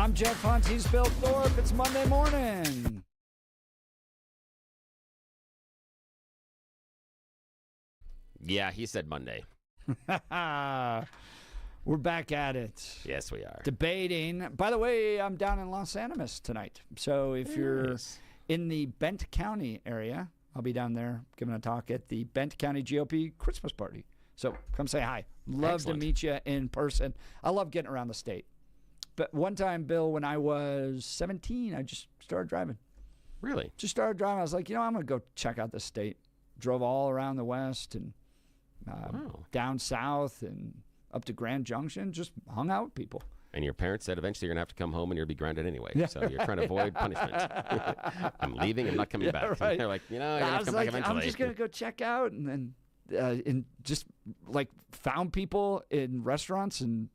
I'm Jeff Hunt. He's Bill Thorpe. It's Monday morning. Yeah, he said Monday. We're back at it. Yes, we are. Debating. By the way, I'm down in Los Animas tonight. So if you're in the Bent County area, I'll be down there giving a talk at the Bent County GOP Christmas party. So come say hi. Love to meet you in person. I love getting around the state. But one time, Bill, when I was 17, I just started driving. Really? Just started driving. I was like, I'm going to go check out the state. Drove all around the West and down south and up to Grand Junction. Just hung out with people. And your parents said eventually you're going to have to come home and you'll be grounded anyway. So you're trying to avoid punishment. I'm leaving. I'm not coming back. Right. And they're like, you're going to have to come back eventually. I'm just going to go check out. And then just like found people in restaurants and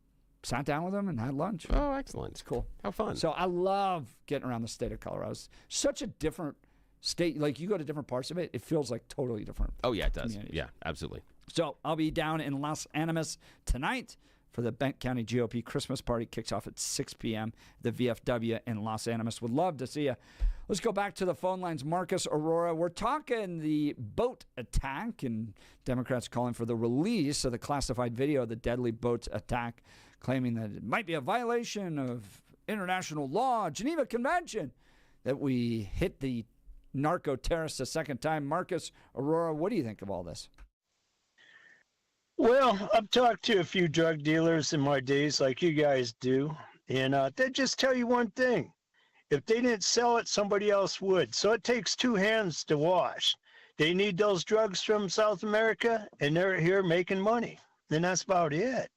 sat down with them and had lunch. Oh, excellent. It's cool. How fun. So I love getting around the state of Colorado. It's such a different state. Like you go to different parts of it, it feels like totally different. Oh, yeah, it does. Yeah, absolutely. So I'll be down in Los Animas tonight for the Bent County GOP Christmas party. Kicks off at 6 p.m. The VFW in Los Animas. Would love to see you. Let's go back to the phone lines. Marcus, Aurora. We're talking the boat attack, and Democrats calling for the release of the classified video of the deadly boat attack, claiming that it might be a violation of international law, Geneva Convention, that we hit the narco-terrorists a second time. Marcus, Aurora, what do you think of all this? Well, I've talked to a few drug dealers in my days like you guys do, and they just tell you one thing. If they didn't sell it, somebody else would. So it takes two hands to wash. They need those drugs from South America, and they're here making money. And that's about it.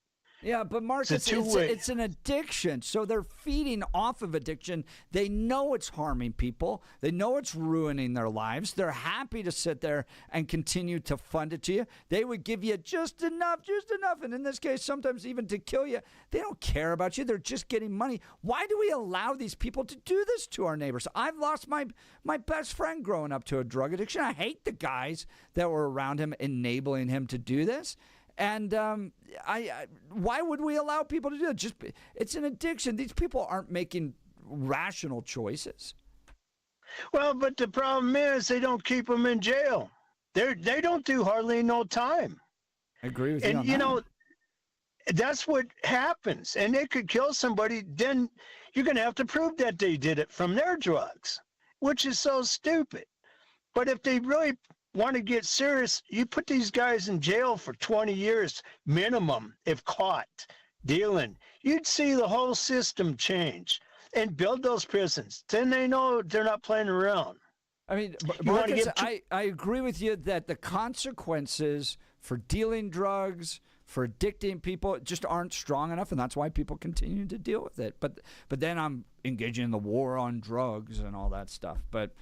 Yeah, but Marcus, it's an addiction. So they're feeding off of addiction. They know it's harming people. They know it's ruining their lives. They're happy to sit there and continue to fund it to you. They would give you just enough. And in this case, sometimes even to kill you. They don't care about you. They're just getting money. Why do we allow these people to do this to our neighbors? I've lost my best friend growing up to a drug addiction. I hate the guys that were around him enabling him to do this. And why would we allow people to do it? It's an addiction. These people aren't making rational choices. Well, but the problem is they don't keep them in jail. They don't do hardly no time. I agree with you. And, you know, that's what happens. And they could kill somebody. Then you're going to have to prove that they did it from their drugs, which is so stupid. But if they really want to get serious, you put these guys in jail for 20 years minimum if caught dealing. You'd see the whole system change and build those prisons. Then they know they're not playing around. I mean, Marcus, I agree with you that the consequences for dealing drugs, for addicting people, just aren't strong enough, and that's why people continue to deal with it. But then I'm engaging in the war on drugs and all that stuff. But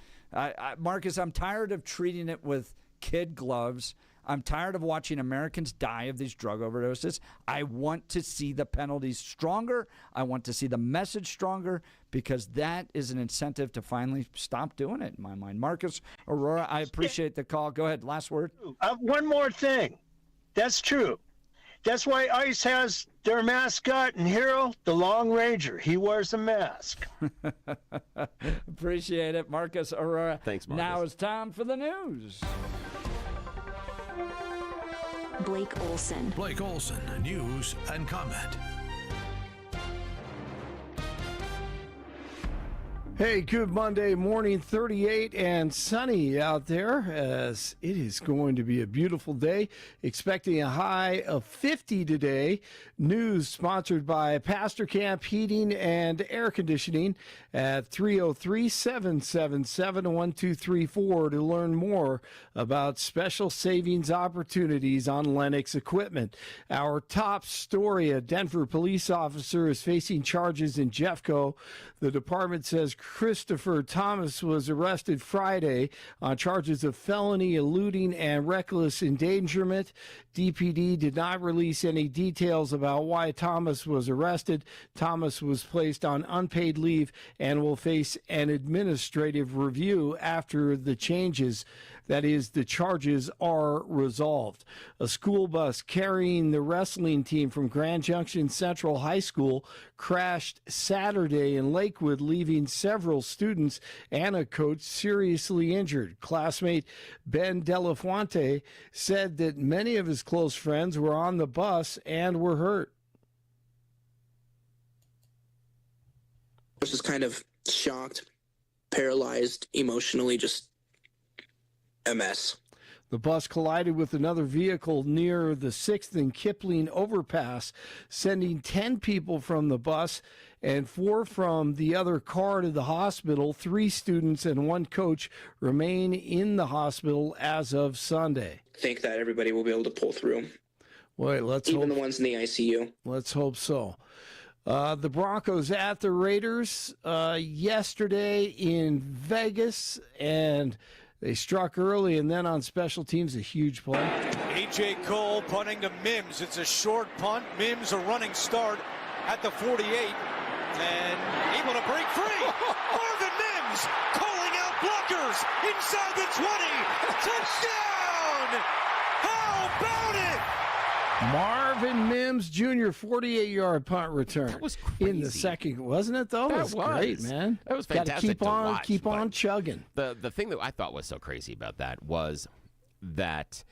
Marcus, I'm tired of treating it with kid gloves. I'm tired of watching Americans die of these drug overdoses. I want to see the penalties stronger. I want to see the message stronger, because that is an incentive to finally stop doing it in my mind. Marcus, Aurora, I appreciate the call. Go ahead. Last word. One more thing. That's true. That's why ICE has their mascot and hero, the Long Ranger. He wears a mask. Appreciate it, Marcus, Aurora. Thanks, Marcus. Now it's time for the news. Blake Olson. Blake Olson, news and comment. Hey, good Monday morning, 38 and sunny out there, as it is going to be a beautiful day. Expecting a high of 50 today. News sponsored by Pastor Camp Heating and Air Conditioning at 303-777-1234 to learn more about special savings opportunities on Lennox equipment. Our top story, a Denver police officer is facing charges in Jeffco. The department says Christopher Thomas was arrested Friday on charges of felony, eluding, and reckless endangerment. DPD did not release any details about why Thomas was arrested. Thomas was placed on unpaid leave and will face an administrative review after the changes. That is, the charges are resolved. A school bus carrying the wrestling team from Grand Junction Central High School crashed Saturday in Lakewood, leaving several students and a coach seriously injured. Classmate Ben Delafuente said that many of his close friends were on the bus and were hurt. I was just kind of shocked, paralyzed, emotionally, just a mess. The bus collided with another vehicle near the 6th and Kipling overpass, sending 10 people from the bus and 4 from the other car to the hospital. 3 students and 1 coach remain in the hospital as of Sunday. I think that everybody will be able to pull through. Wait, let's Even hope, the ones in the ICU. let's hope so. The Broncos at the Raiders yesterday in Vegas, and they struck early, and then on special teams, a huge play. A.J. Cole punting to Mims. It's a short punt. Mims a running start at the 48, and able to break free. Marvin Mims calling out blockers inside the 20. Touchdown! How about it? Marvin Mims Jr. 48-yard punt return. That was crazy. In the second, wasn't it though? That It was great, man. That was Gotta fantastic keep on, watch, keep on but chugging. The thing that I thought was so crazy about that was that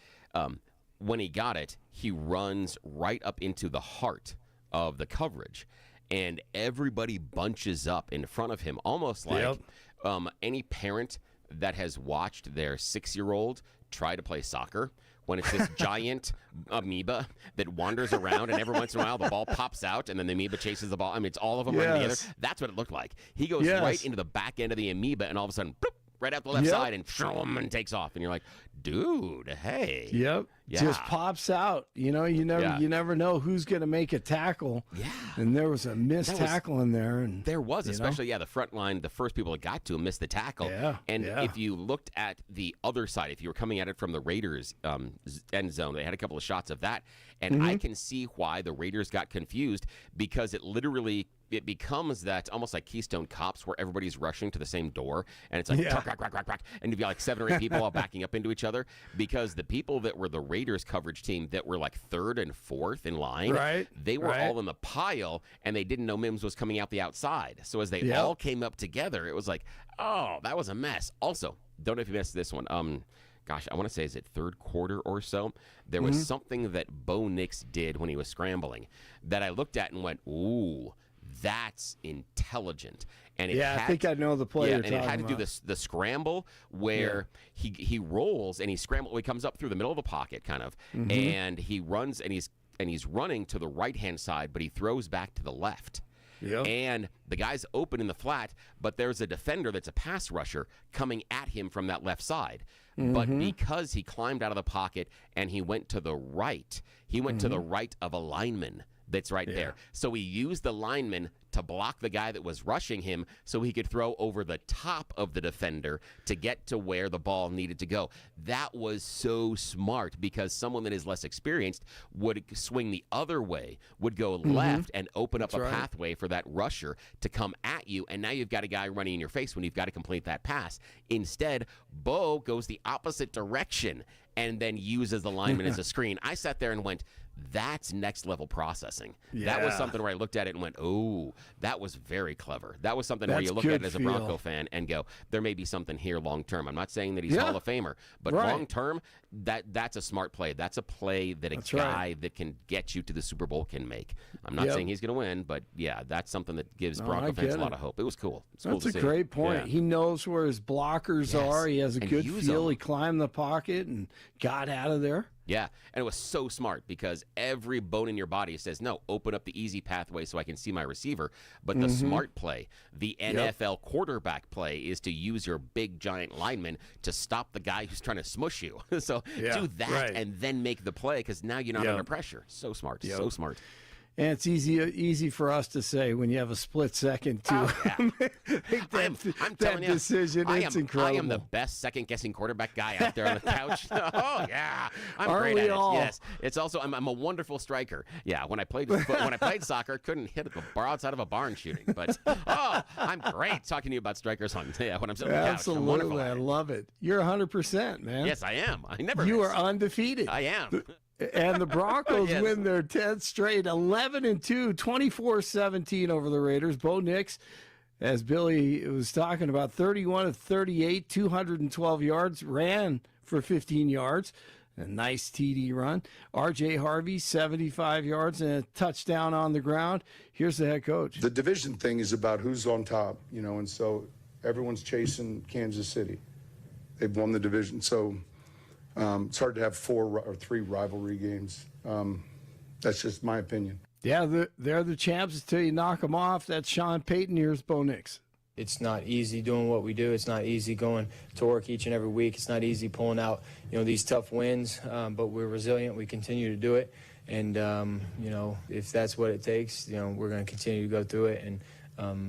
when he got it, he runs right up into the heart of the coverage, and everybody bunches up in front of him, almost like any parent that has watched their 6-year-old try to play soccer. When it's this giant amoeba that wanders around, and every once in a while the ball pops out, and then the amoeba chases the ball. I mean, it's all of them running together. That's what it looked like. He goes right into the back end of the amoeba, and all of a sudden, bloop, right out the left side, and takes off. And you're like, dude, hey. Yep. Yeah. Just pops out. You know, you never know who's going to make a tackle. Yeah. And there was a missed tackle in there. And there was, especially, the front line, the first people that got to him missed the tackle. Yeah. And if you looked at the other side, if you were coming at it from the Raiders end zone, they had a couple of shots of that. And I can see why the Raiders got confused, because it becomes that almost like Keystone Cops where everybody's rushing to the same door, and it's like crack, crack, crack, crack, and you've got like 7 or 8 people all backing up into each other, because the people that were the Raiders coverage team that were like 3rd and 4th in line, they were all in the pile, and they didn't know Mims was coming out the outside. So as they all came up together, it was like, oh, that was a mess. Also, don't know if you missed this one. Gosh, I want to say, is it 3rd quarter or so? There was something that Bo Nix did when he was scrambling that I looked at and went, ooh, that's intelligent. And I think I know the play. And it had to do the scramble where he rolls and he scrambles. He comes up through the middle of the pocket, kind of, and he runs and he's running to the right hand side, but he throws back to the left. Yep. And the guy's open in the flat, but there's a defender that's a pass rusher coming at him from that left side. But because he climbed out of the pocket and he went to the right, to the right of a lineman that's right there. So he used the lineman to block the guy that was rushing him so he could throw over the top of the defender to get to where the ball needed to go. That was so smart, because someone that is less experienced would swing the other way, would go left and open up a pathway for that rusher to come at you, and now you've got a guy running in your face when you've got to complete that pass. Instead, Bo goes the opposite direction and then uses the lineman as a screen. I sat there and went, that's next level processing. That was something where I looked at it and went, oh, that was very clever. That was something where you look at it as a Bronco fan and go, there may be something here long term. I'm not saying that he's Hall of Famer, but long term, that's a smart play. That's a play that a guy that can get you to the Super Bowl can make. I'm not saying he's going to win, but that's something that gives Bronco fans a lot of hope. It was cool. That's a great point. He knows where his blockers are. He has a good feel. He climbed the pocket and got out of there. Yeah, and it was so smart, because every bone in your body says, no, open up the easy pathway so I can see my receiver. But the smart play, the NFL quarterback play, is to use your big, giant lineman to stop the guy who's trying to smush you. So do that and then make the play, because now you're not under pressure. So smart, so smart. And it's easy for us to say when you have a split second to make that decision. It's incredible. I am the best second-guessing quarterback guy out there on the couch. Oh yeah, I'm Aren't great we at it. all? Yes, it's also I'm a wonderful striker. Yeah, when I played soccer, couldn't hit the bar outside of a barn shooting. But I'm great talking to you about strikers when I'm sitting on the couch. Absolutely, I love it. You're 100%, man. Yes, I am. I never. You miss. are undefeated. I am. And the Broncos Yes. win their 10th straight, 11-2, 24-17 over the Raiders. Bo Nix, as Billy was talking about, 31 of 38, 212 yards, ran for 15 yards. A nice TD run. R.J. Harvey, 75 yards and a touchdown on the ground. Here's the head coach. The division thing is about who's on top, and so everyone's chasing Kansas City. They've won the division, so it's hard to have 4 or 3 rivalry games. That's just my opinion. Yeah, they're the champs until you knock them off. That's Sean Payton. Here's Bo Nix. It's not easy doing what we do. It's not easy going to work each and every week. It's not easy pulling out, these tough wins, but we're resilient. We continue to do it. And, if that's what it takes, we're going to continue to go through it and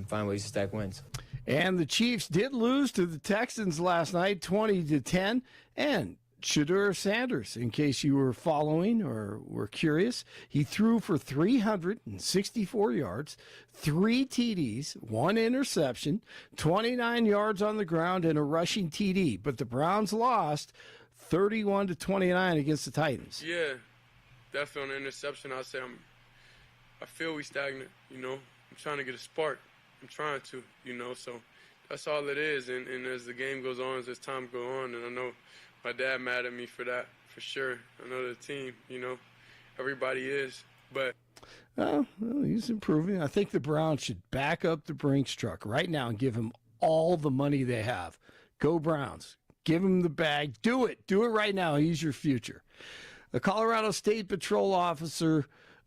find ways to stack wins. And the Chiefs did lose to the Texans last night, 20-10. And Shedeur Sanders, in case you were following or were curious, he threw for 364 yards, 3 TDs, 1 interception, 29 yards on the ground, and a rushing TD. But the Browns lost 31-29 against the Titans. Yeah, definitely on the interception. I say I feel we stagnant. I'm trying to get a spark. I'm trying to, so that's all it is. And as the game goes on, as time goes on, and I know my dad mad at me for that, for sure. I know the team, everybody is, but. Well, he's improving. I think the Browns should back up the Brinks truck right now and give him all the money they have. Go Browns. Give him the bag. Do it. Do it right now. He's your future. A Colorado State Patrol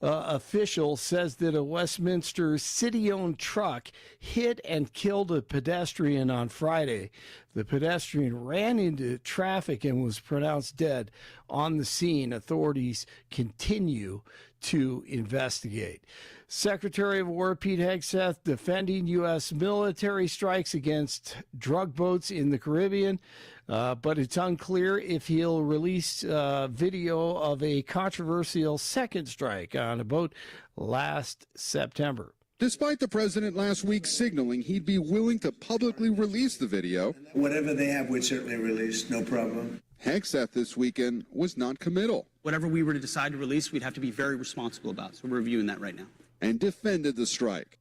official says that a Westminster city-owned truck hit and killed a pedestrian on Friday. The pedestrian ran into traffic and was pronounced dead on the scene. Authorities continue to investigate. Secretary of War Pete Hegseth defending U.S. military strikes against drug boats in the Caribbean, but it's unclear if he'll release video of a controversial second strike on a boat last September. Despite the president last week signaling he'd be willing to publicly release the video. Whatever they have, we'd certainly release, no problem. Hegseth this weekend was not committal. Whatever we were to decide to release, we'd have to be very responsible about. So we're reviewing that right now. And defended the strike.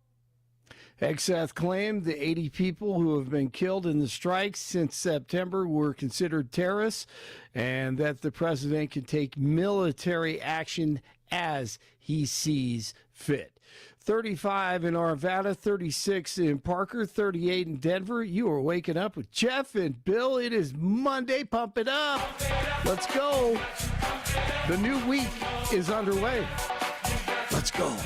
Hegseth claimed the 80 people who have been killed in the strikes since September were considered terrorists and that the president can take military action as he sees fit. 35 in Arvada, 36 in Parker, 38 in Denver. You are waking up with Jeff and Bill. It is Monday. Pump it up. Let's go. The new week is underway. Let's go.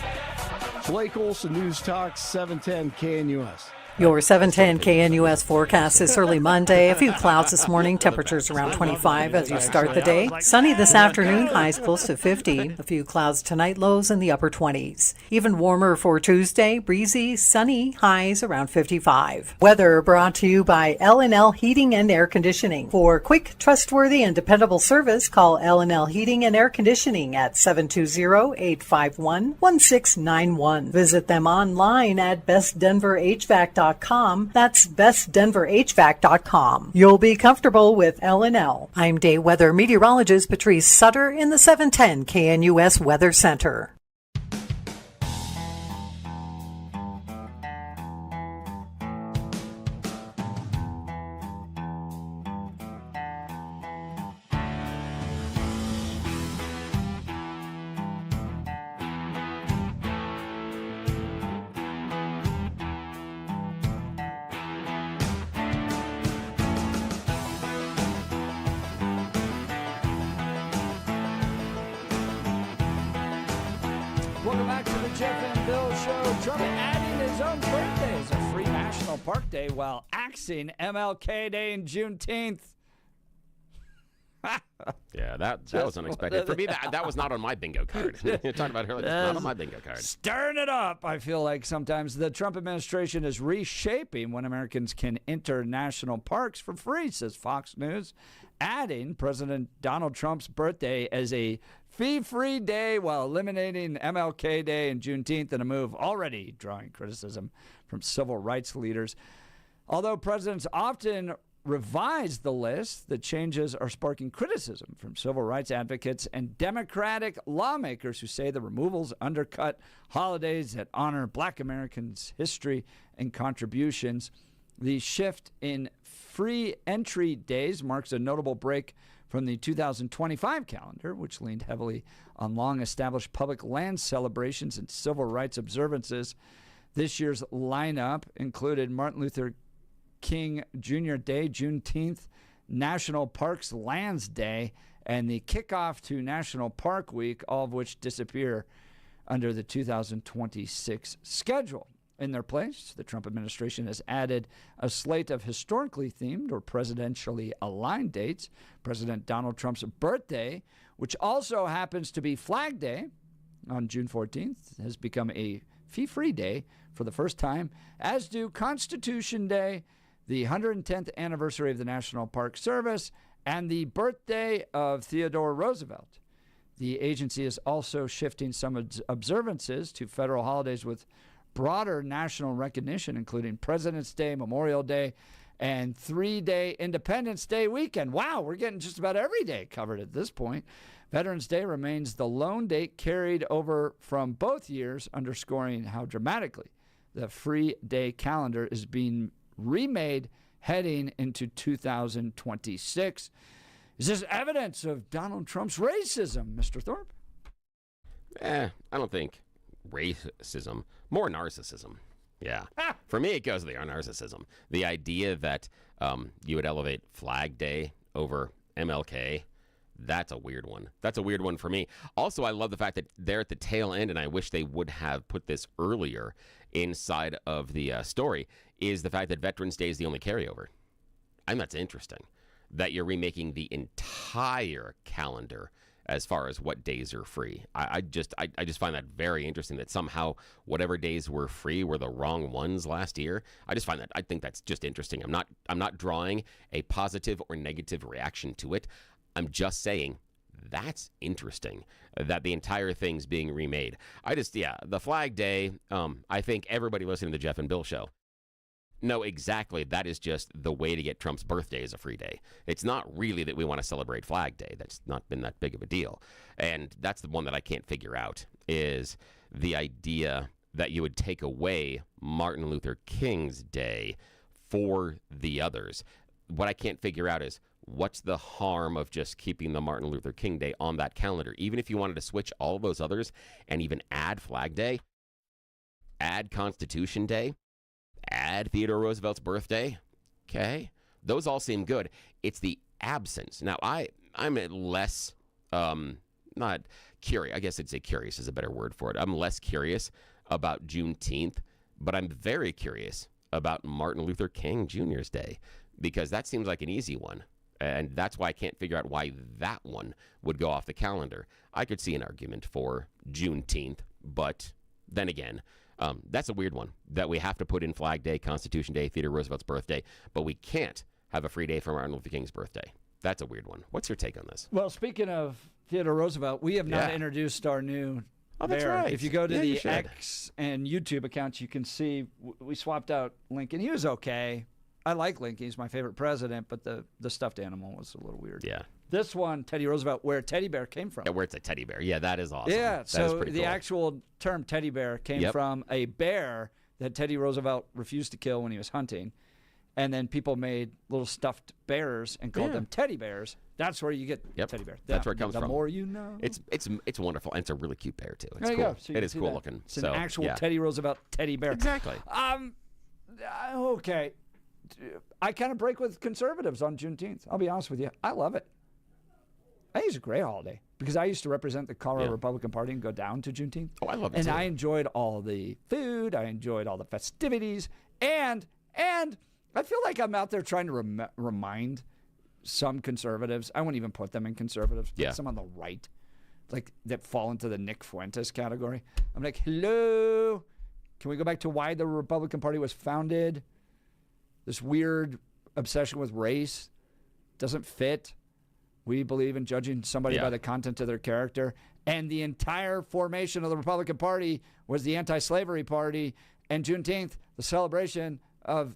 Blake Olson, News Talk, 710 KNUS. Your 710 KNUS forecast this early Monday. A few clouds this morning, temperatures around 25 as you start the day. Sunny this afternoon, highs close to 50. A few clouds tonight, lows in the upper 20s. Even warmer for Tuesday, breezy, sunny, highs around 55. Weather brought to you by L&L Heating and Air Conditioning. For quick, trustworthy, and dependable service, call L&L Heating and Air Conditioning at 720-851-1691. Visit them online at bestdenverhvac.com. That's bestdenverhvac.com. You'll be comfortable with L&L. I'm day weather meteorologist Patrice Sutter in the 710 KNUS Weather Center. Welcome back to the Jeff and Bill Show. Trump adding his own birthdays, a free National Park Day while axing MLK Day and Juneteenth. Yeah, that was unexpected. For me, that was not on my bingo card. You're talking about her like it's not on my bingo card. Stirring it up, I feel like sometimes. The Trump administration is reshaping when Americans can enter national parks for free, says Fox News, adding President Donald Trump's birthday as a fee-free day while eliminating MLK Day and Juneteenth in a move already drawing criticism from civil rights leaders. Although presidents often revise the list, the changes are sparking criticism from civil rights advocates and Democratic lawmakers who say the removals undercut holidays that honor Black Americans' history and contributions. The shift in free entry days marks a notable break from the 2025 calendar, which leaned heavily on long-established public land celebrations and civil rights observances. This year's lineup included Martin Luther King Jr. Day, Juneteenth, National Parks Lands Day, and the kickoff to National Park Week, all of which disappear under the 2026 schedule. In their place, the Trump administration has added a slate of historically themed or presidentially aligned dates. President Donald Trump's birthday, which also happens to be Flag Day on June 14th, has become a fee-free day for the first time, as do Constitution Day, the 110th anniversary of the National Park Service, and the birthday of Theodore Roosevelt. The agency is also shifting some observances to federal holidays with broader national recognition, including President's Day, Memorial Day, and 3-day Independence Day weekend. Wow, we're getting just about every day covered at this point. Veterans Day remains the lone date carried over from both years, underscoring how dramatically the free day calendar is being remade heading into 2026. Is this evidence of Donald Trump's racism, Mr. Thorpe? I don't think racism, more narcissism. Yeah. For me, it goes to the narcissism. The idea that you would elevate Flag Day over MLK, that's a weird one. That's a weird one for me. Also, I love the fact that they're at the tail end, and I wish they would have put this earlier inside of the story, is the fact that Veterans Day is the only carryover. I think that's interesting, that you're remaking the entire calendar as far as what days are free. I just find that very interesting, that somehow whatever days were free were the wrong ones last year. I think that's just interesting. I'm not drawing a positive or negative reaction to it. I'm just saying that's interesting that the entire thing's being remade. The Flag Day, I think everybody listening to the Jeff and Bill show know exactly that is just the way to get Trump's birthday as a free day. It's not really that we want to celebrate Flag Day. That's not been that big of a deal. And that's the one that I can't figure out, is the idea that you would take away Martin Luther King's day for the others. What I can't figure out is, what's the harm of just keeping the Martin Luther King Day on that calendar? Even if you wanted to switch all of those others and even add Flag Day, add Constitution Day, add Theodore Roosevelt's birthday, okay? Those all seem good. It's the absence. Now, I'm less, not curious. I guess I'd say curious is a better word for it. I'm less curious about Juneteenth, but I'm very curious about Martin Luther King Jr.'s Day, because that seems like an easy one. And that's why I can't figure out why that one would go off the calendar. I could see an argument for Juneteenth, but then again, that's a weird one, that we have to put in Flag Day, Constitution Day, Theodore Roosevelt's birthday, but we can't have a free day for Martin Luther King's birthday. That's a weird one. What's your take on this? Well, speaking of Theodore Roosevelt, we have not introduced our new that's bear. right. If you go to the X and YouTube accounts, you can see we swapped out Lincoln. He was okay. I like Lincoln. He's my favorite president, but the stuffed animal was a little weird. Yeah. This one, Teddy Roosevelt, where teddy bear came from. Yeah, where it's a teddy bear. Yeah, that is awesome. Yeah, that so is pretty the cool. actual term teddy bear came from a bear that Teddy Roosevelt refused to kill when he was hunting. And then people made little stuffed bears and called them teddy bears. That's where you get teddy bear. That's where it comes from. The more you know. It's wonderful, and it's a really cute bear too. It's there you cool. go. So it is cool looking. It's an actual Teddy Roosevelt teddy bear. Exactly. Okay. I kind of break with conservatives on Juneteenth. I'll be honest with you. I love it. I think it's a great holiday because I used to represent the Colorado Republican Party and go down to Juneteenth. Oh, I love it and too. I enjoyed all the food. I enjoyed all the festivities. And I feel like I'm out there trying to remind some conservatives. I wouldn't even put them in conservatives. Yeah. Some on the right, like that fall into the Nick Fuentes category. I'm like, hello, can we go back to why the Republican Party was founded? This weird obsession with race doesn't fit. We believe in judging somebody by the content of their character. And the entire formation of the Republican Party was the anti-slavery party. And Juneteenth, the celebration of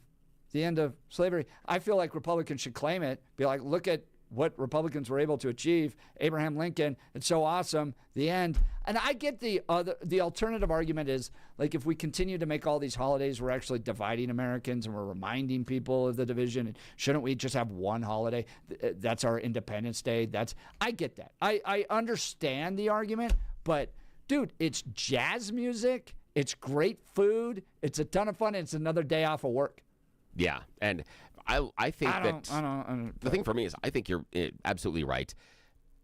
the end of slavery. I feel like Republicans should claim it. Be like, look at what Republicans were able to achieve. Abraham Lincoln, it's so awesome. The end. And I get the alternative argument is, like, if we continue to make all these holidays, we're actually dividing Americans and we're reminding people of the division. And shouldn't we just have one holiday? That's our Independence Day. I get that. I understand the argument, but dude, it's jazz music. It's great food. It's a ton of fun. And it's another day off of work. Yeah, and I think the thing for me is I think you're absolutely right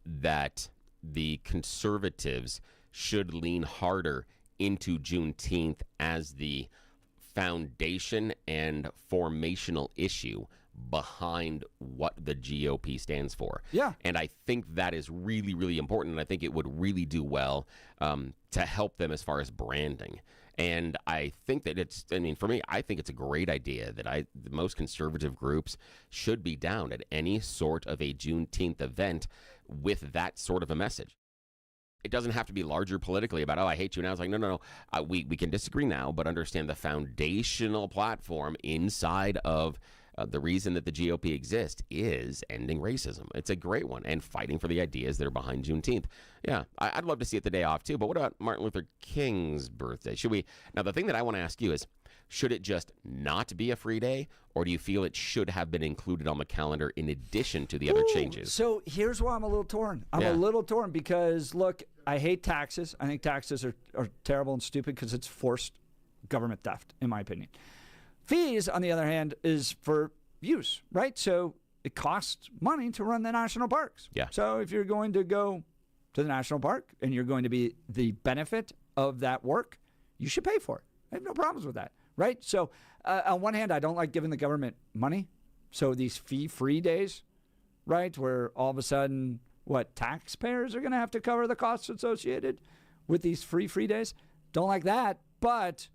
that the conservatives should lean harder into Juneteenth as the foundation and formational issue behind what the GOP stands for. Yeah. And I think that is really, really important, and I think it would really do well to help them as far as branding. And I think that for me, I think it's a great idea that the most conservative groups should be down at any sort of a Juneteenth event with that sort of a message. It doesn't have to be larger politically about, I hate you now. It's like, no. We can disagree now, but understand the foundational platform inside of the reason that the GOP exists is ending racism. It's a great one, and fighting for the ideas that are behind Juneteenth. Yeah, I'd love to see it the day off too, but what about Martin Luther King's birthday? Now the thing that I want to ask you is, should it just not be a free day, or do you feel it should have been included on the calendar in addition to the other changes? So here's why I'm a little torn. I'm a little torn because, look, I hate taxes. I think taxes are terrible and stupid because it's forced government theft, in my opinion. Fees, on the other hand, is for use, right? So it costs money to run the national parks. Yeah. So if you're going to go to the national park and you're going to be the benefit of that work, you should pay for it. I have no problems with that, right? So on one hand, I don't like giving the government money. So these fee-free days, right, where all of a sudden, taxpayers are going to have to cover the costs associated with these free days? Don't like that, but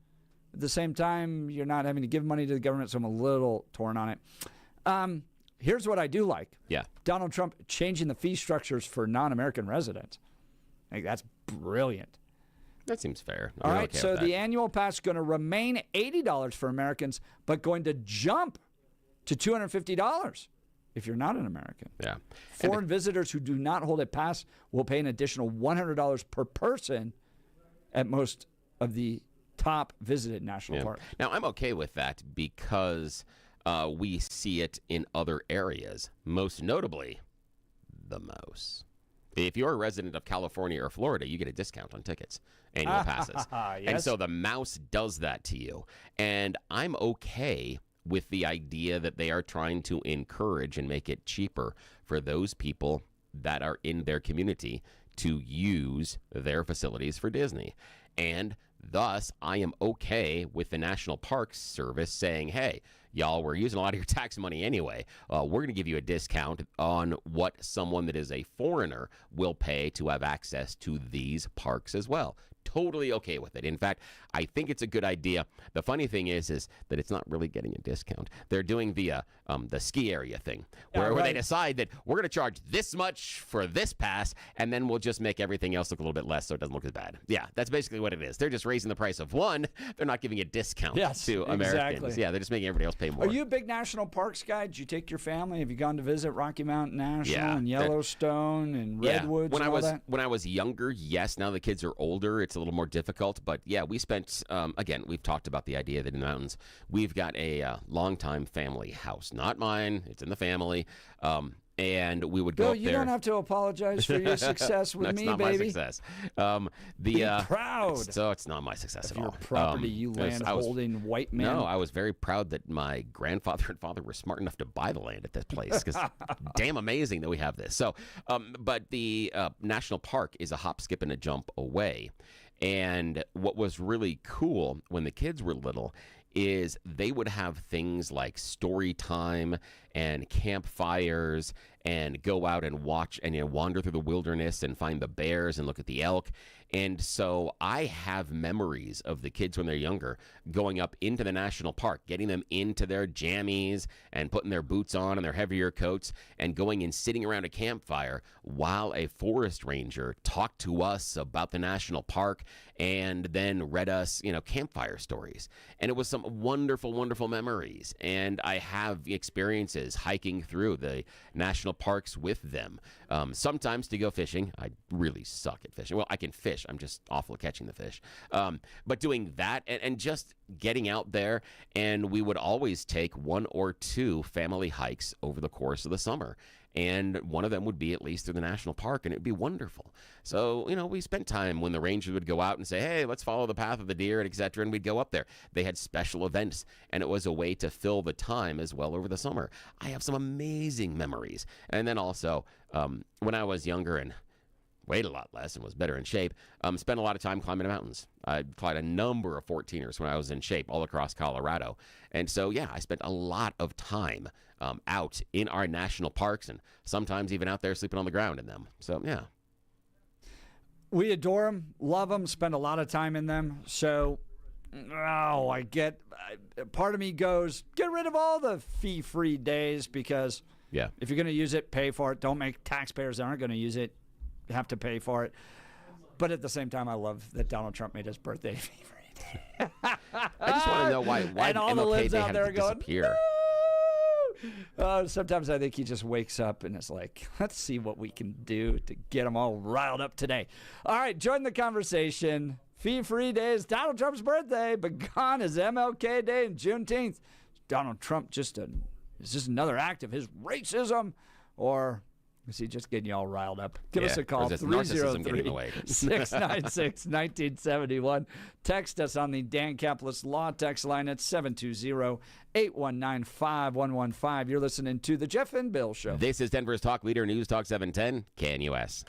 at the same time, you're not having to give money to the government, so I'm a little torn on it. Here's what I do like. Yeah. Donald Trump changing the fee structures for non-American residents. I think that's brilliant. That seems fair. All right, so the annual pass is going to remain $80 for Americans, but going to jump to $250 if you're not an American. Yeah. Foreign visitors who do not hold a pass will pay an additional $100 per person at most of the top visited national park. Now, I'm okay with that because we see it in other areas, most notably the mouse. If you're a resident of California or Florida, you get a discount on tickets, annual passes. Yes. And so the mouse does that to you. And I'm okay with the idea that they are trying to encourage and make it cheaper for those people that are in their community to use their facilities for Disney. And thus, I am okay with the National Park Service saying, hey, y'all, we're using a lot of your tax money anyway. We're going to give you a discount on what someone that is a foreigner will pay to have access to these parks as well. Totally okay with it. In fact, I think it's a good idea. The funny thing is that it's not really getting a discount. They're doing the ski area thing, where they decide that we're going to charge this much for this pass, and then we'll just make everything else look a little bit less so it doesn't look as bad. Yeah, that's basically what it is. They're just raising the price of one. They're not giving a discount to Americans. Exactly. Yeah, they're just making everybody else pay more. Are you a big national parks guy? Did you take your family? Have you gone to visit Rocky Mountain National and Yellowstone and Redwoods and all that? When I was younger, yes. Now the kids are older, it's a little more difficult. But yeah, we spent, again, we've talked about the idea that in the mountains, we've got a longtime family house. Not mine, it's in the family. And we would go up there. You don't have to apologize for your success with me, not baby. My success. Be proud. So it's not my success at all. Your property, you land-holding white man. No, I was very proud that my grandfather and father were smart enough to buy the land at this place because damn amazing that we have this. So, but the national park is a hop, skip, and a jump away. And what was really cool when the kids were little is they would have things like story time and campfires and go out and watch and wander through the wilderness and find the bears and look at the elk. And so I have memories of the kids when they're younger going up into the national park, getting them into their jammies and putting their boots on and their heavier coats and going and sitting around a campfire while a forest ranger talked to us about the national park and then read us, campfire stories. And it was some wonderful, wonderful memories. And I have experiences hiking through the national parks with them. Sometimes to go fishing. I really suck at fishing. Well, I can fish. I'm just awful at catching the fish. But doing that and just getting out there, and we would always take 1 or 2 family hikes over the course of the summer. And one of them would be at least through the national park, and it would be wonderful. So, we spent time when the rangers would go out and say, hey, let's follow the path of the deer, and et cetera, and we'd go up there. They had special events, and it was a way to fill the time as well over the summer. I have some amazing memories. And then also, when I was younger and weighed a lot less and was better in shape, spent a lot of time climbing mountains. I climbed a number of 14ers when I was in shape all across Colorado. And so, yeah, I spent a lot of time out in our national parks and sometimes even out there sleeping on the ground in them. So, yeah. We adore them, love them, spend a lot of time in them. So, part of me goes, get rid of all the fee-free days because if you're going to use it, pay for it. Don't make taxpayers that aren't going to use it have to pay for it. But at the same time, I love that Donald Trump made his birthday fee-free day. I just want to know why and all the MLK libs Day out had there to going, disappear. Sometimes I think he just wakes up and is like, let's see what we can do to get them all riled up today. All right, join the conversation. Fee-free day is Donald Trump's birthday, but gone is MLK Day and Juneteenth. Donald Trump is just another act of his racism, or is he just getting you all riled up? Give us a call, 303-696-1971. Text us on the Dan Caplis Law text line at 720-819-5115. You're listening to The Jeff and Bill Show. This is Denver's Talk Leader, News Talk 710, KNUS.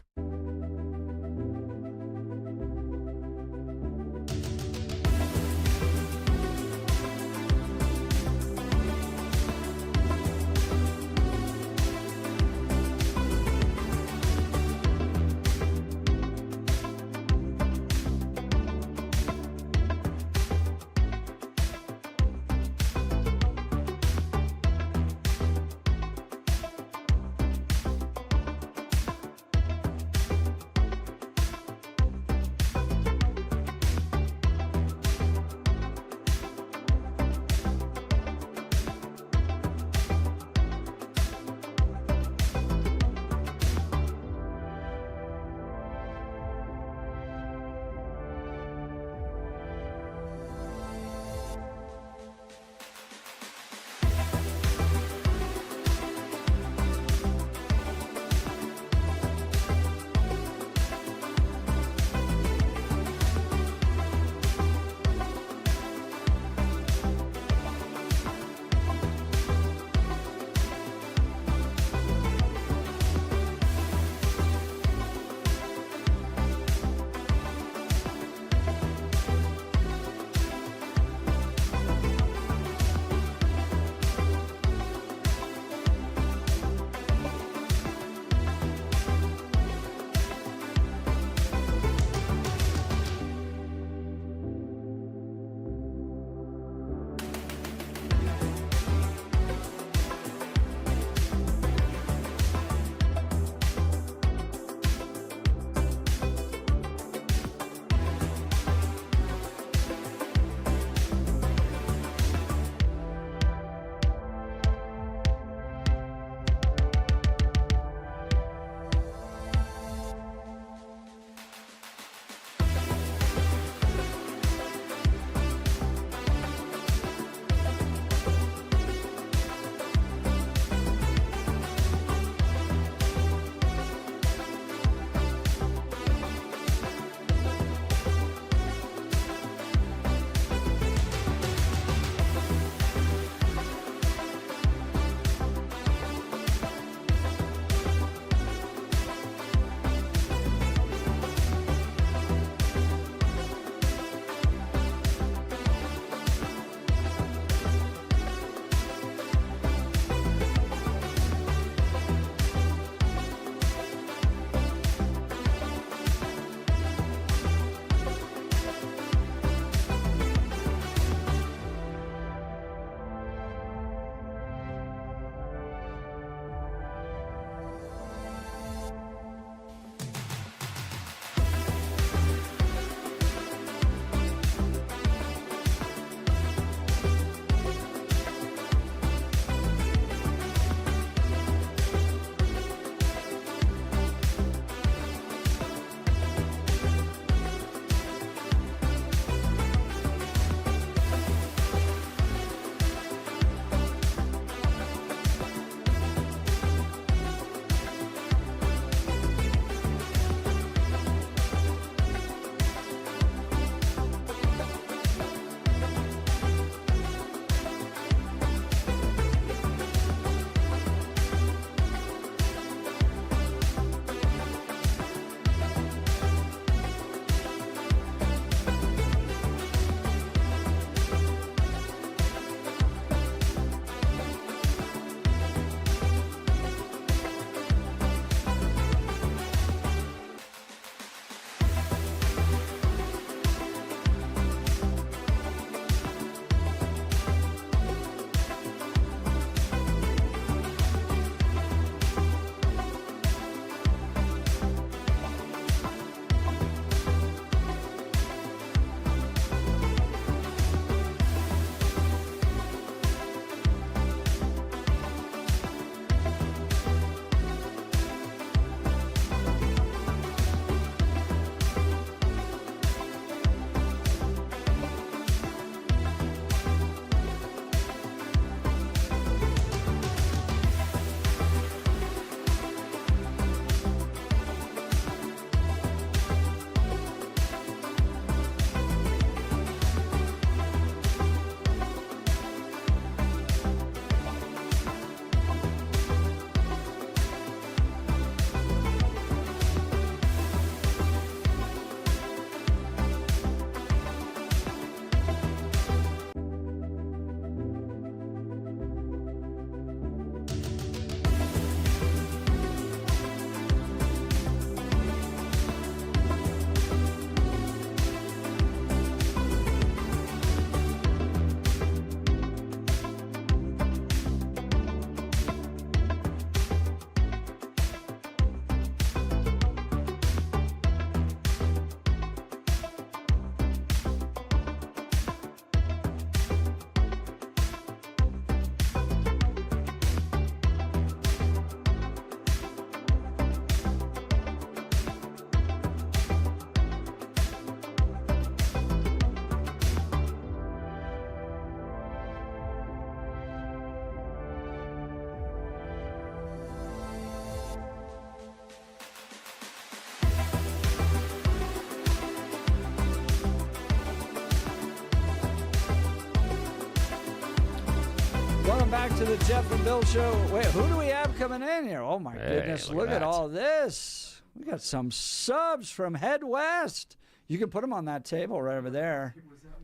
back to the Jeff and Bill Show. Wait, who do we have coming in here? Oh, my goodness. Look at all this. We got some subs from Head West. You can put them on that table right over there.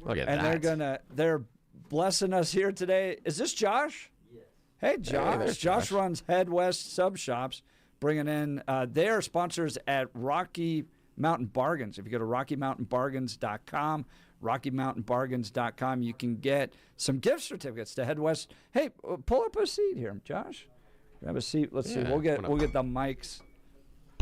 Look at that. And they're blessing us here today. Is this Josh? Yes. Hey, Josh. Hey, Josh runs Head West Sub Shops, bringing in, they are sponsors at Rocky Mountain Bargains. If you go to RockyMountainBargains.com, RockyMountainBargains.com, you can get some gift certificates to Head West. Hey, pull up a seat here, Josh. Grab a seat. Let's see. We'll get the mics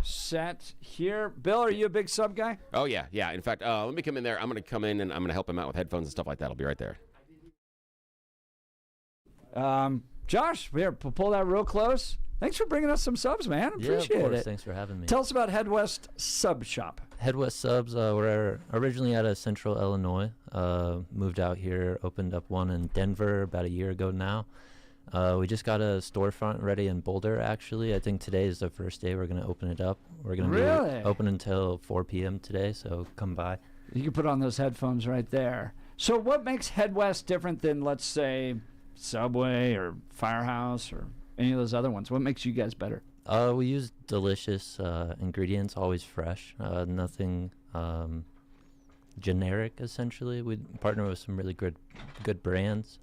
set here. Bill, are you a big sub guy? Oh, yeah. In fact, let me come in there. I'm going to come in and I'm going to help him out with headphones and stuff like that. I'll be right there. Josh, here, pull that real close. Thanks for bringing us some subs, man. Appreciate it. Thanks for having me. Tell us about Head West Sub Shop. Head West Subs, we're originally out of Central Illinois. Moved out here, opened up one in Denver about a year ago now. We just got a storefront ready in Boulder, actually. I think today is the first day we're going to open it up. We're going to be open until 4 p.m. today, so come by. You can put on those headphones right there. So what makes Head West different than, let's say, Subway or Firehouse or any of those other ones? What makes you guys better? We use delicious ingredients, always fresh. Nothing generic, essentially. We partner with some really good brands.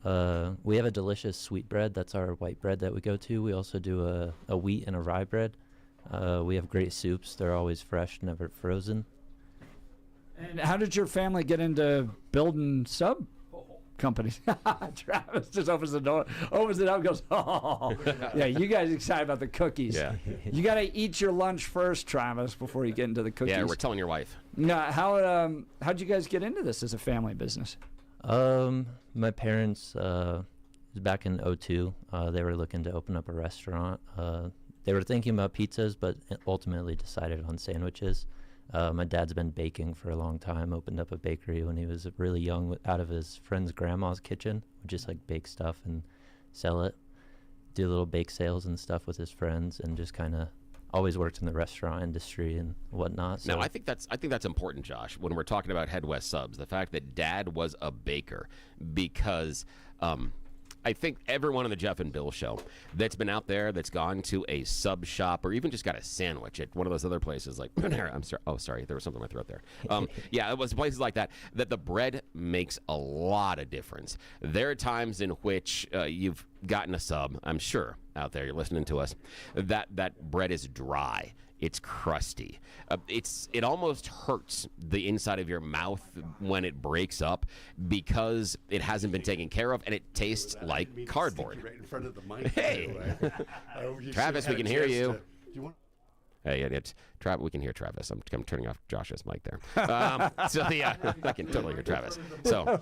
We have a delicious sweet bread. That's our white bread that we go to. We also do a wheat and a rye bread. We have great soups. They're always fresh, never frozen. And how did your family get into building sub companies? Travis just opens the door, opens it up, goes, oh. Yeah, you guys excited about the cookies. Yeah. You got to eat your lunch first, Travis, before you get into the cookies. Yeah, we're telling your wife. Now, how'd you guys get into this as a family business? My parents, back in 2002, they were looking to open up a restaurant. They were thinking about pizzas, but ultimately decided on sandwiches. My dad's been baking for a long time, opened up a bakery when he was really young out of his friend's grandma's kitchen, would just like bake stuff and sell it, do little bake sales and stuff with his friends, and just kind of always worked in the restaurant industry and whatnot. So. Now, I think that's important, Josh, when we're talking about Head West Subs, the fact that Dad was a baker, because I think everyone on the Jeff and Bill Show that's been out there, that's gone to a sub shop or even just got a sandwich at one of those other places, like, I'm sorry, oh, sorry, there was something in my throat there. Yeah, it was places like that the bread makes a lot of difference. There are times in which you've gotten a sub, I'm sure, out there, you're listening to us, that bread is dry. It's crusty. It almost hurts the inside of your mouth when it breaks up because it hasn't been taken care of, and it tastes like cardboard. Right in front of the mic. Hey, Travis, we can hear you. Hey, it's Travis. We can hear Travis. I'm turning off Josh's mic there. So yeah, I can totally hear Travis. So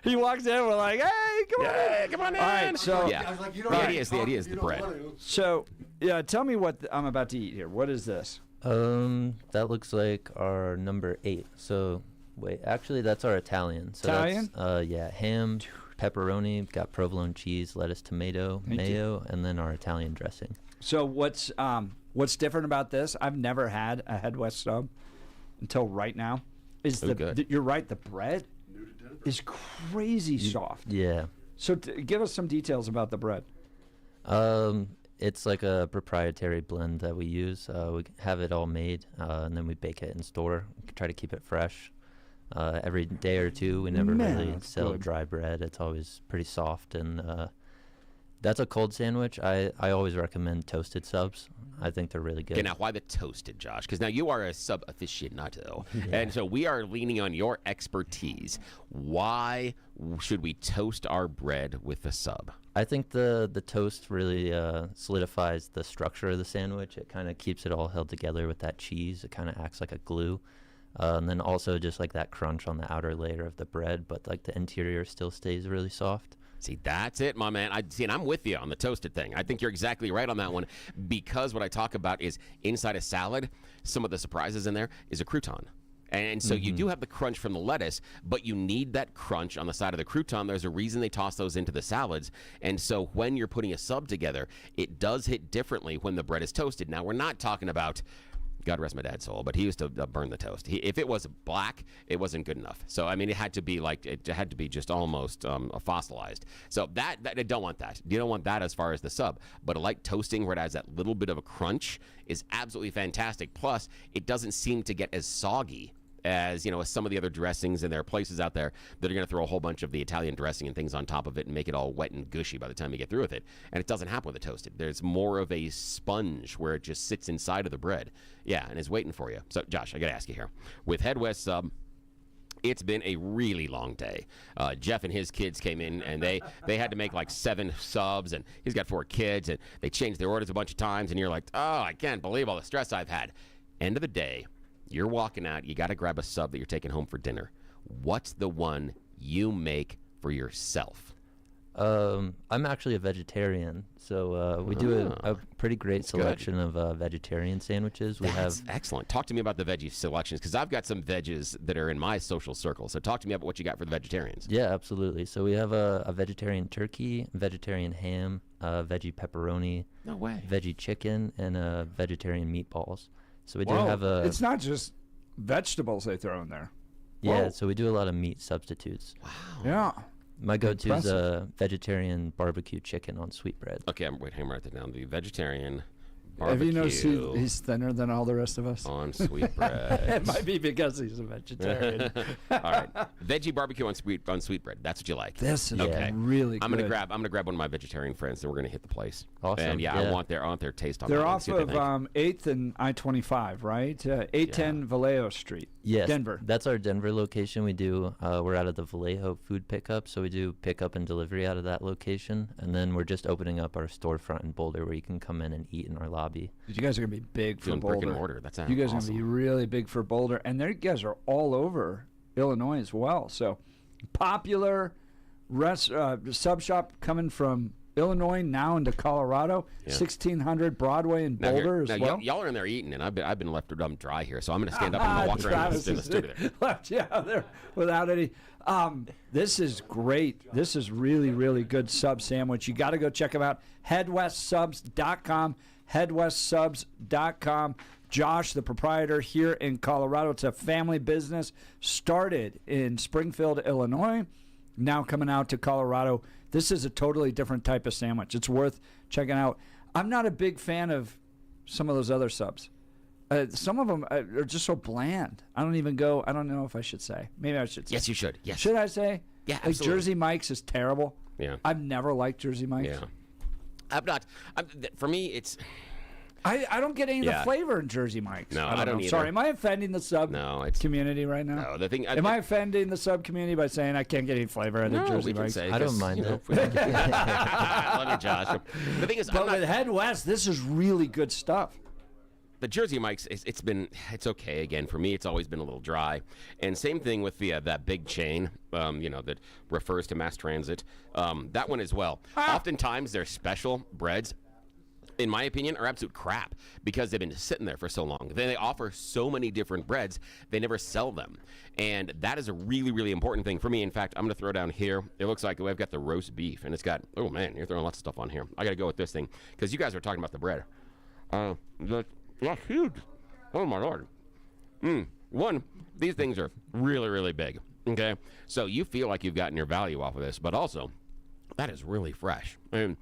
he walks in. We're like, hey, come on in. Come on in. All right, so yeah, the idea is the bread. So yeah, tell me what I'm about to eat here. What is this? That looks like our number 8. So wait, actually that's our Italian. So Italian? That's, yeah, ham, pepperoni, got provolone cheese, lettuce, tomato, mayo, and then our Italian dressing. So what's different about this? I've never had a Head West sub until right now. You're right, the bread is crazy soft. Yeah. So give us some details about the bread. It's like a proprietary blend that we use. We have it all made, and then we bake it in store. We try to keep it fresh. Every day or two, we never really sell dry bread. It's always pretty soft, and that's a cold sandwich. I always recommend toasted subs. I think they're really good. Okay, now why the toasted, Josh? Because now you are a sub aficionado, and so we are leaning on your expertise. Why should we toast our bread with the sub? I think the toast really solidifies the structure of the sandwich. It kind of keeps it all held together with that cheese. It kind of acts like a glue. And then also just like that crunch on the outer layer of the bread, but like the interior still stays really soft. See, that's it, my man. And I'm with you on the toasted thing. I think you're exactly right on that one, because what I talk about is inside a salad, some of the surprises in there is a crouton. And so you do have the crunch from the lettuce, but you need that crunch on the side of the crouton. There's a reason they toss those into the salads. And so when you're putting a sub together, it does hit differently when the bread is toasted. Now, we're not talking about God rest my dad's soul, but he used to burn the toast. If it was black, it wasn't good enough. So I mean, it had to be just almost fossilized. So that I don't want that. You don't want that as far as the sub. But a light toasting where it has that little bit of a crunch is absolutely fantastic. Plus, it doesn't seem to get as soggy as as some of the other dressings, and there are places out there that are going to throw a whole bunch of the Italian dressing and things on top of it and make it all wet and gushy by the time you get through with it. And it doesn't happen with the toasted. There's more of a sponge where it just sits inside of the bread. Yeah, and is waiting for you. So, Josh, I got to ask you here. With Head West Sub, it's been a really long day. Jeff and his kids came in, and they had to make like 7 subs, and he's got 4 kids, and they changed their orders a bunch of times, and you're like, oh, I can't believe all the stress I've had. End of the day, you're walking out, you got to grab a sub that you're taking home for dinner. What's the one you make for yourself? I'm actually a vegetarian, so we do a pretty great selection of vegetarian sandwiches. That's excellent. Talk to me about the veggie selections, because I've got some veggies that are in my social circle. So talk to me about what you got for the vegetarians. Yeah, absolutely. So we have a vegetarian turkey, vegetarian ham, veggie pepperoni, no way, veggie chicken, and vegetarian meatballs. So we do have It's not just vegetables they throw in there. Yeah, Whoa. so we do a lot of meat substitutes. Wow. Yeah. My go-to is a vegetarian barbecue chicken on sweetbread. Okay, I'm waiting to write that down. The vegetarian Have you barbecue noticed he's thinner than all the rest of us? on sweetbread. It might be because he's a vegetarian. All right, veggie barbecue on sweetbread. That's what you like. This is okay. really good. I'm gonna grab one of my vegetarian friends, and we're gonna hit the place. Awesome. And I want their taste on that. They're off of 8th and I-25, right? 810 Vallejo Street. Yes, Denver. That's our Denver location. We do. We're out of the Vallejo food pickup, so we do pickup and delivery out of that location, and then we're just opening up our storefront in Boulder, where you can come in and eat in our lobby. You guys are gonna be big for Doing Boulder. brick and mortar. That's you guys awesome. are gonna be really big for Boulder, and you guys are all over Illinois as well. So popular sub shop coming from Illinois now into Colorado. 1600 Broadway in Boulder as well. Y'all are in there eating, and I've been left dry here, so I'm gonna stand up and walk around in the studio. Left you out there without any. This is great. This is really, really good sub sandwich. You got to go check them out. HeadWestSubs.com. HeadWestSubs.com. Josh, the proprietor here in Colorado. It's a family business. Started in Springfield, Illinois. Now coming out to Colorado. This is a totally different type of sandwich. It's worth checking out. I'm not a big fan of some of those other subs. Some of them are just so bland. I don't know if I should say. Maybe I should say. Yes, you should. Yes. Should I say? Yeah, like absolutely. Jersey Mike's is terrible. Yeah. I've never liked Jersey Mike's. Yeah. For me, it's... I don't get any of the flavor in Jersey Mike's. No, I don't either. Sorry, am I offending the sub community right now? No, the thing... Am I offending the sub community by saying I can't get any flavor out of Jersey Mike's? I don't mind it. Love you, Josh. The thing is, with Head West, this is really good stuff. The Jersey Mike's, it's okay. Again, for me, it's always been a little dry. And same thing with the that big chain, that refers to mass transit. That one as well. Oftentimes, their special breads, in my opinion, are absolute crap because they've been sitting there for so long. They offer so many different breads, they never sell them. And that is a really, really important thing for me. In fact, I'm going to throw down here. It looks like we've got the roast beef, and it's got, oh man, you're throwing lots of stuff on here. I got to go with this thing because you guys are talking about the bread. That's huge. Oh, my Lord. One, these things are really, really big, okay? So you feel like you've gotten your value off of this, but also that is really fresh. And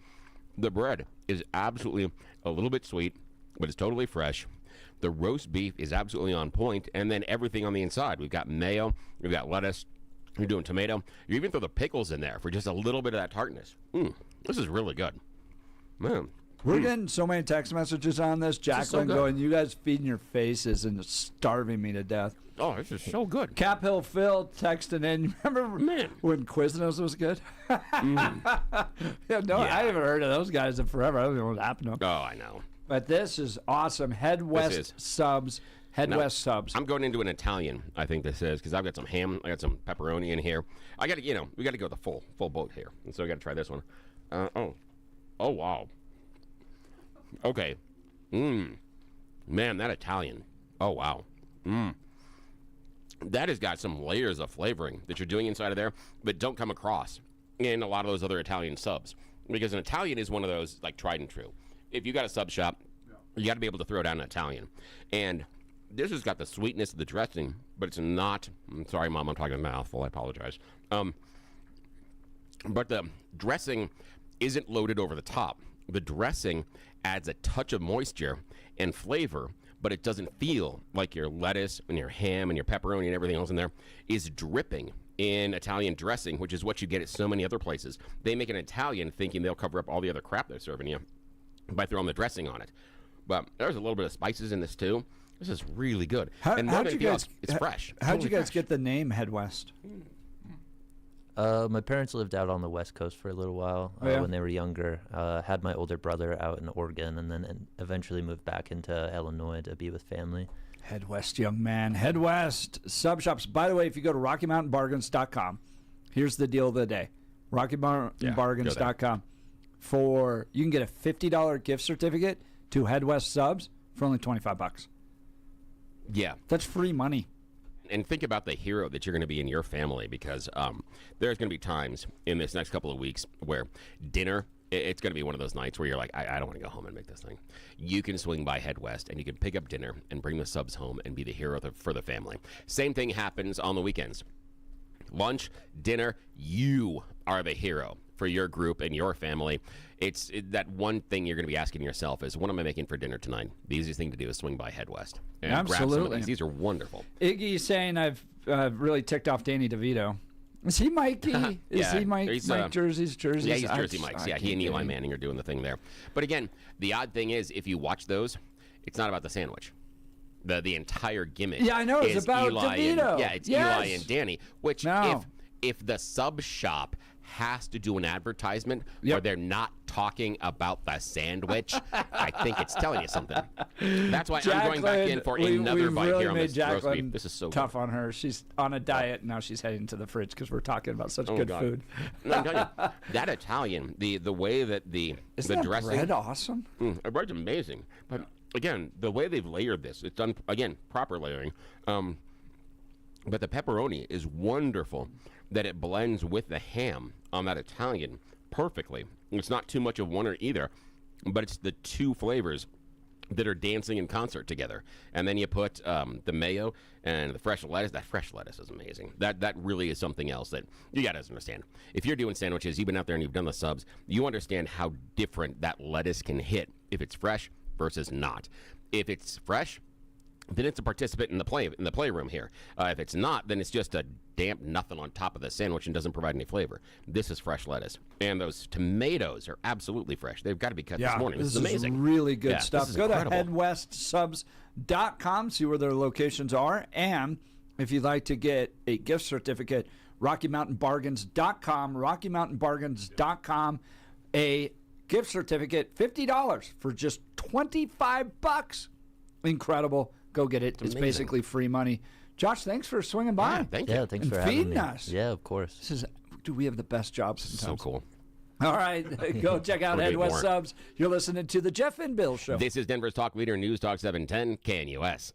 the bread is absolutely a little bit sweet, but it's totally fresh. The roast beef is absolutely on point, and then everything on the inside. We've got mayo, we've got lettuce, you're doing tomato. You even throw the pickles in there for just a little bit of that tartness. This is really good. Man. We're getting so many text messages on this. Jacqueline going, you guys feeding your faces and starving me to death. Oh, this is so good. Cap Hill Phil texting in. You remember when Quiznos was good? I haven't heard of those guys in forever. I don't know what happened to them. Oh, I know. But this is awesome. Head West Subs. Head West Subs. I'm going into an Italian, I think this is, because I've got some ham, I got some pepperoni in here. I got to, we got to go the full boat here. And so I got to try this one. Oh, wow. Okay. Man, that Italian. Oh, wow. That has got some layers of flavoring that you're doing inside of there, but don't come across in a lot of those other Italian subs. Because an Italian is one of those, like, tried and true. If you got a sub shop, you got to be able to throw down an Italian. And this has got the sweetness of the dressing, but it's not. I'm sorry, Mom, I'm talking a mouthful. I apologize. But the dressing isn't loaded over the top. The dressing adds a touch of moisture and flavor, but it doesn't feel like your lettuce and your ham and your pepperoni and everything else in there is dripping in Italian dressing, which is what you get at so many other places. They make an Italian thinking they'll cover up all the other crap they're serving you by throwing the dressing on it. But there's a little bit of spices in this too. This is really good. And how'd you guys, it's fresh. How'd you guys get the name Head West? My parents lived out on the West Coast for a little while when they were younger. Had my older brother out in Oregon, and then eventually moved back into Illinois to be with family. Head West, young man. Head West sub shops. By the way, if you go to RockyMountainBargains.com, here's the deal of the day. RockyMountainBargains.com you can get a $50 gift certificate to Head West subs for only $25. Yeah, that's free money. And think about the hero that you're going to be in your family, because there's going to be times in this next couple of weeks where dinner, it's going to be one of those nights where you're like, I don't want to go home and make this thing. You can swing by Head West and you can pick up dinner and bring the subs home and be the hero for the family. Same thing happens on the weekends. Lunch, dinner, you are the hero for your group and your family. It's that one thing you're going to be asking yourself is, what am I making for dinner tonight? The easiest thing to do is swing by Head West and grab some of these. These are wonderful. Iggy's saying I've really ticked off Danny DeVito. Is he Mikey? Is he Mike Jersey's? Yeah, he's Jersey Mike's. Yeah, he and Eli Manning are doing the thing there. But again, the odd thing is, if you watch those, it's not about the sandwich. The entire gimmick. Yeah, I know. It's about Eli DeVito. It's Eli and Danny. Which if the sub shop has to do an advertisement where they're not talking about the sandwich, I think it's telling you something. That's why I'm going back in for another bite here on this roast beef. This is so tough on her. She's on a diet, and now she's heading to the fridge because we're talking about such good food. I'm telling you, that Italian, the way that the dressing, bread awesome? The bread's amazing. But again, the way they've layered this, it's done, again, proper layering. But the pepperoni is wonderful, that it blends with the ham on that Italian perfectly. It's not too much of one or either, but it's the two flavors that are dancing in concert together. And then you put the mayo and the fresh lettuce. That fresh lettuce is amazing. That really is something else that you got to understand. If you're doing sandwiches, you've been out there and you've done the subs, you understand how different that lettuce can hit if it's fresh versus not. If it's fresh, then it's a participant in the playroom here. If it's not, then it's just a damp nothing on top of the sandwich and doesn't provide any flavor. This is fresh lettuce, and those tomatoes are absolutely fresh. They've got to be cut this morning. This is amazing. Is really good stuff. Go incredible. to headwestsubs.com, see where their locations are, and if you'd like to get a gift certificate, RockyMountainBargains.com, RockyMountainBargains.com, a gift certificate, $50 for just $25. Incredible. Go get it. It's basically free money. Josh, thanks for swinging by. Yeah, thank you. Yeah, thanks for having feeding me. us. Yeah, of course. We have the best jobs sometimes. So cool. All right, go check out Head West Subs. You're listening to the Jeff and Bill Show. This is Denver's Talk Leader, News Talk 710 KNUS.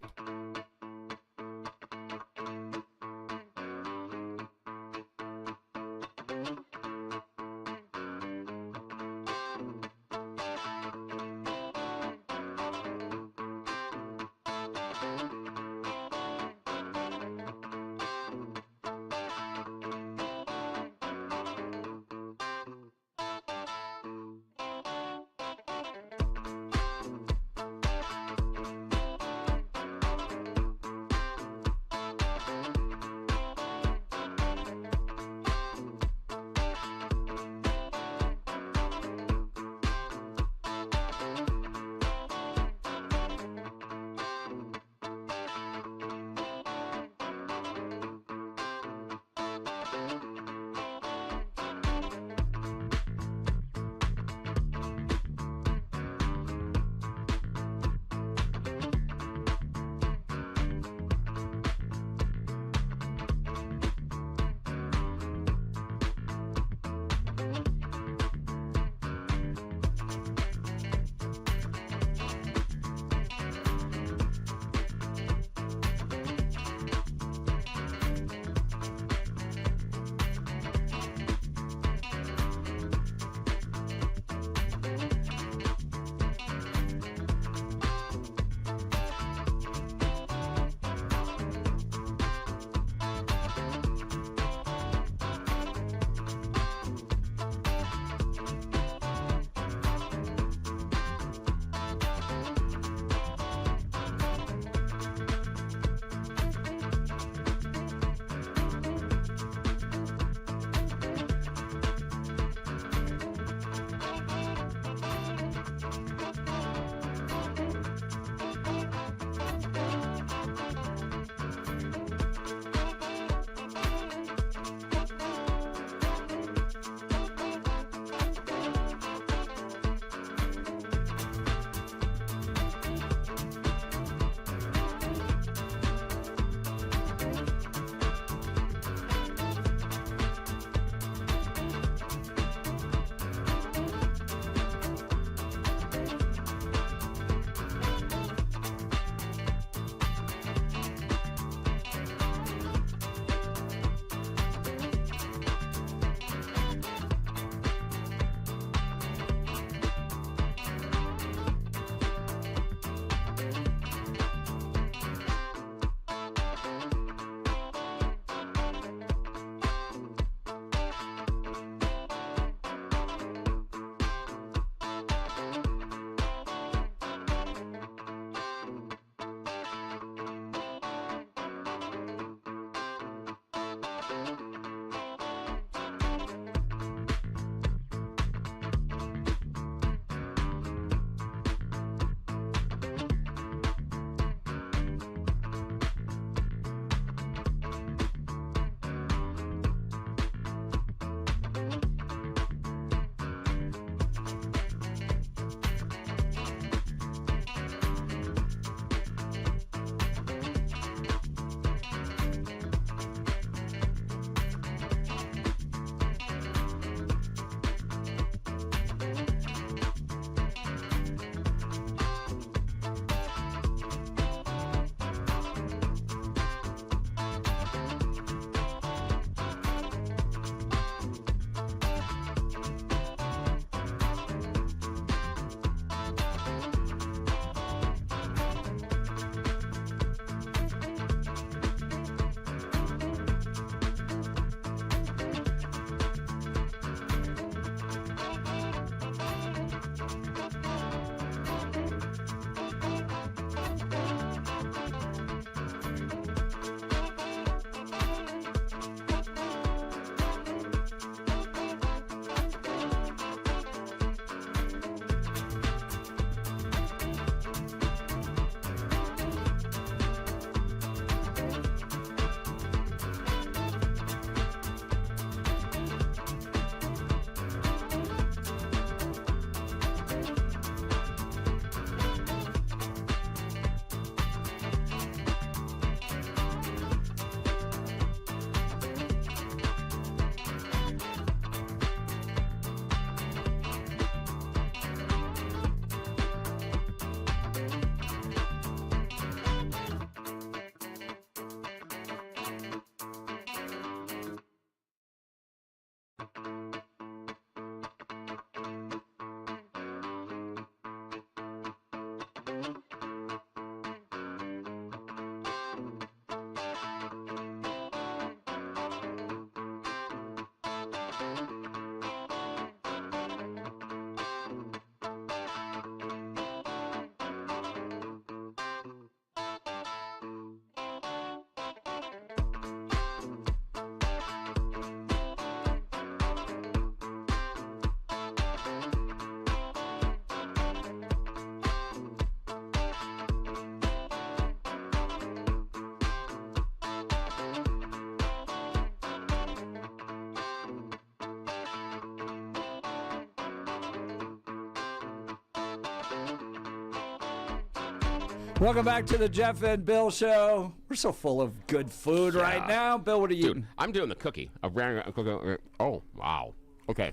Welcome back to the Jeff and Bill Show. We're so full of good food right now. Bill, what are you eating? I'm doing the cookie. Oh, wow. Okay.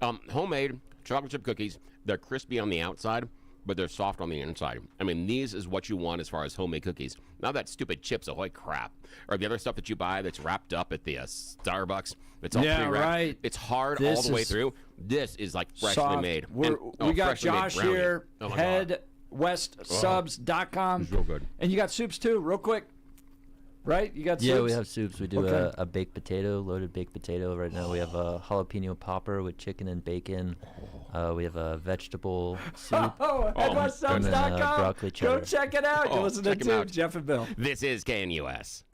Homemade chocolate chip cookies. They're crispy on the outside, but they're soft on the inside. I mean, these is what you want as far as homemade cookies. Not that stupid Chips Ahoy crap. Or the other stuff that you buy that's wrapped up at the Starbucks. It's all pre-wrapped. Right. It's hard all the way through. This is like freshly made. We got Josh here, headwestsubs.com. So good. And you got soups too, real quick. Right? You got soups? Yeah, we have soups. We do a baked potato, loaded baked potato. Right now we have a jalapeno popper with chicken and bacon. We have a vegetable soup. Headwestsubs.com. Broccoli cheddar. Go check it out. You're listening to Jeff and Bill. This is KNUS.